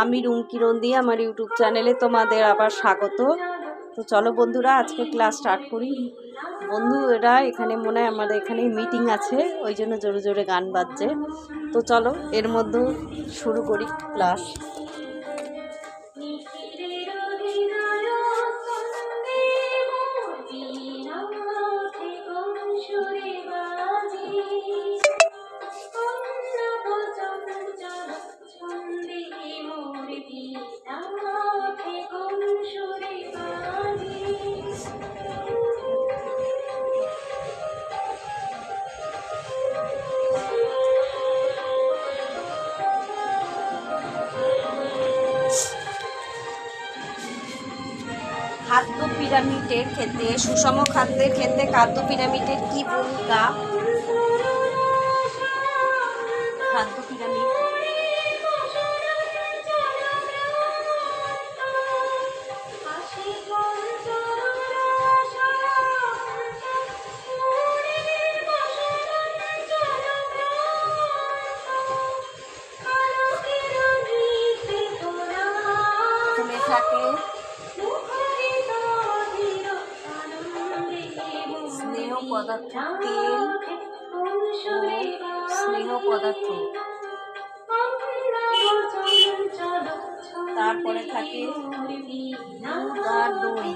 আমি রুমকি রন্দি, আমার ইউটিউব চ্যানেলে তোমাদের আবার স্বাগত। তো চলো বন্ধুরা, আজকে ক্লাস স্টার্ট করি। বন্ধুরা এখানে মনে হয় আমাদের এখানে মিটিং আছে, ওই জন্য জোরে জোরে গান বাজছে। তো চলো এর মধ্যে শুরু করি ক্লাস। খাদ্য পিরামিডের ক্ষেত্রে, সুষম খাদ্যের ক্ষেত্রে খাদ্য পিরামিডের কি ভূমিকা? খাদ্য পিরামিড থাকে স্নেহ পদার্থ, তেল ও স্নেহ পদার্থ। তারপরে থাকে দুধ আর দই,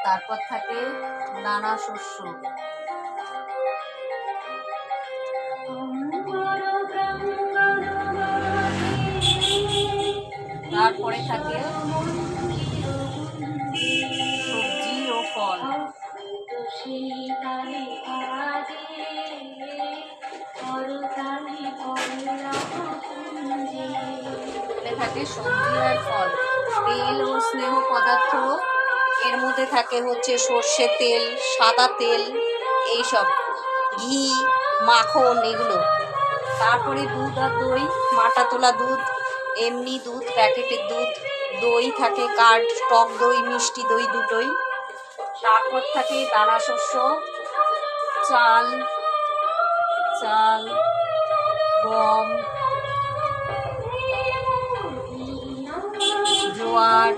তারপর থাকে দানা শস্য, তারপরে থাকে সবজি ও ফল। থাকে সবজি আর ফল। তেল ও স্নেহ পদার্থ, এর মধ্যে থাকে হচ্ছে সর্ষের তেল, সাদা তেল, এইসব, ঘি, মাখন, এগুলো। তারপরে দুধ আর দই, মাটা তোলা দুধ, এমনি দুধ, প্যাকেটের দুধ, দই থাকে কার্ড, টক দই, মিষ্টি দই, দুটোই। তারপর থাকে দানা শস্য, চাল, গম, জোয়ার,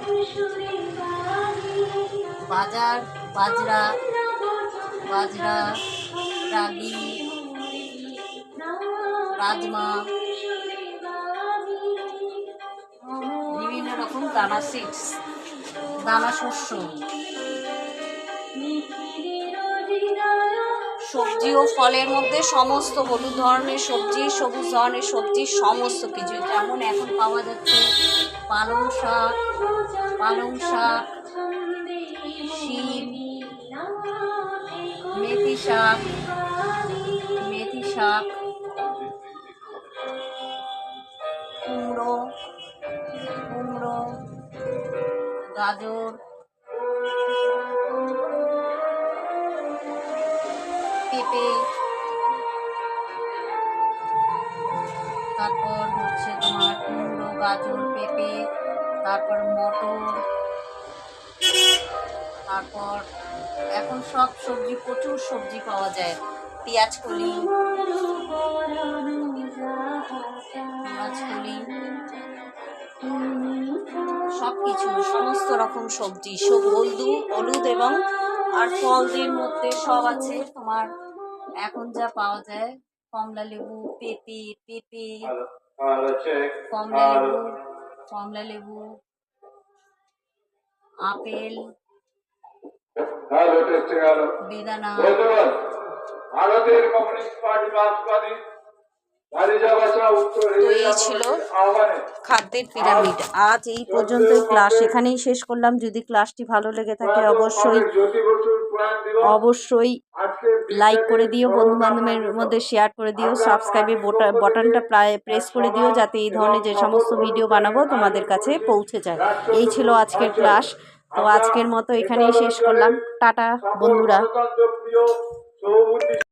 বাজরা, রাগি, রাজমা, বিভিন্ন রকম দানা সিডস, দানা শস্য। সবজি ও ফলের মধ্যে সমস্ত হলুদ ধরনের সবজি, সবুজ ধরনের সবজি, সমস্ত কিছু, যেমন এখন পাওয়া যাচ্ছে পালং শাক, শিম, মেথি শাক, কুমড়ো, গাজর, পেঁপে, তারপর হচ্ছে তোমার কুমড়ো, গাজর, পেঁপে, তারপর মটর, তারপর এখন সব সবজি, প্রচুর সবজি পাওয়া যায়, পেঁয়াজকলি, সব কিছু, সমস্ত রকম সবজি, সব হলুদ এবং আর ফলদের মধ্যে সব আছে তোমার। এখন যা পাওয়া যায় কমলা লেবু, পেঁপে, কমলা লেবু, আপেল, বেদানা। তো এই ছিল খাদ্যের পিরামিড। আজ এই পর্যন্তই ক্লাস এখানেই শেষ করলাম। যদি ক্লাসটি ভালো লেগে থাকে অবশ্যই লাইক করে দিও, বন্ধু বান্ধবের মধ্যে শেয়ার করে দিও, সাবস্ক্রাইবের বাটনটা প্রেস করে দিও, যাতে এই ধরনের যে সমস্ত ভিডিও বানাবো তোমাদের কাছে পৌঁছে যায়। এই ছিল আজকের ক্লাস। তো আজকের মতো এখানেই শেষ করলাম। টাটা বন্ধুরা।